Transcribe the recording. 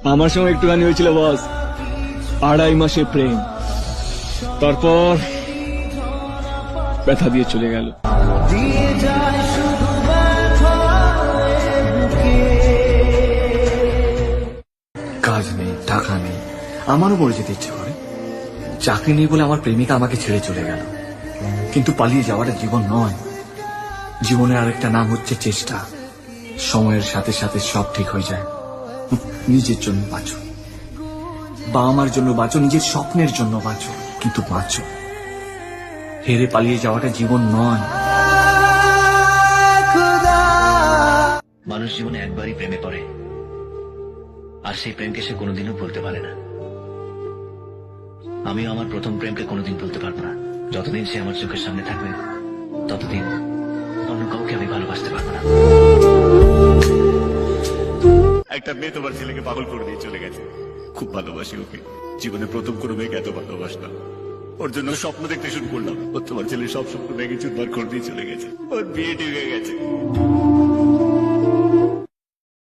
আমার সঙ্গে একটুখানি হয়েছিল বস, 2.5 মাসে প্রেম, তারপর ব্যথা দিয়ে চলে গেল। কাজ নেই, টাকা নেই, আমারও মরে যেতে ইচ্ছে করে। চাকরি নেই বলে আমার প্রেমিকা আমাকে ছেড়ে চলে গেল। কিন্তু পালিয়ে যাওয়াটা জীবন নয়। জীবনের আরেকটা নাম হচ্ছে চেষ্টা। সময়ের সাথে সাথে সব ঠিক হয়ে যায়। নিজের জন্য বাঁচো, বাবা মার জন্য বাঁচো, নিজের স্বপ্নের জন্য বাঁচো, কিন্তু বাঁচো। হেরে পালিয়ে যাওয়াটা জীবন নয়। মানুষ জীবনে একবারই প্রেমে পড়ে, আর সেই প্রেমকে সে কোনোদিনও ভুলতে পারে না। আমিও আমার প্রথম প্রেমকে কোনোদিন ভুলতে পারবো না। যতদিন সে আমার চোখের সামনে থাকবে, ততদিন অন্য কাউকে আমি ভালোবাসতে পারবো না। একটা মেয়ে তোমার ছেলেকে পাগল করে দিয়ে চলে গেছে। খুব ভালোবাসি ওকে, জীবনে প্রথম কোনো মেয়েকে এত ভালোবাসতাম। ওর জন্য স্বপ্ন দেখতে শুরু করলাম। ও তোমার ছেলের সব স্বপ্ন ভেঙে চুরমার করে দিয়ে চলে গেছে। ওর বিয়ে ঠিক হয়ে গেছে।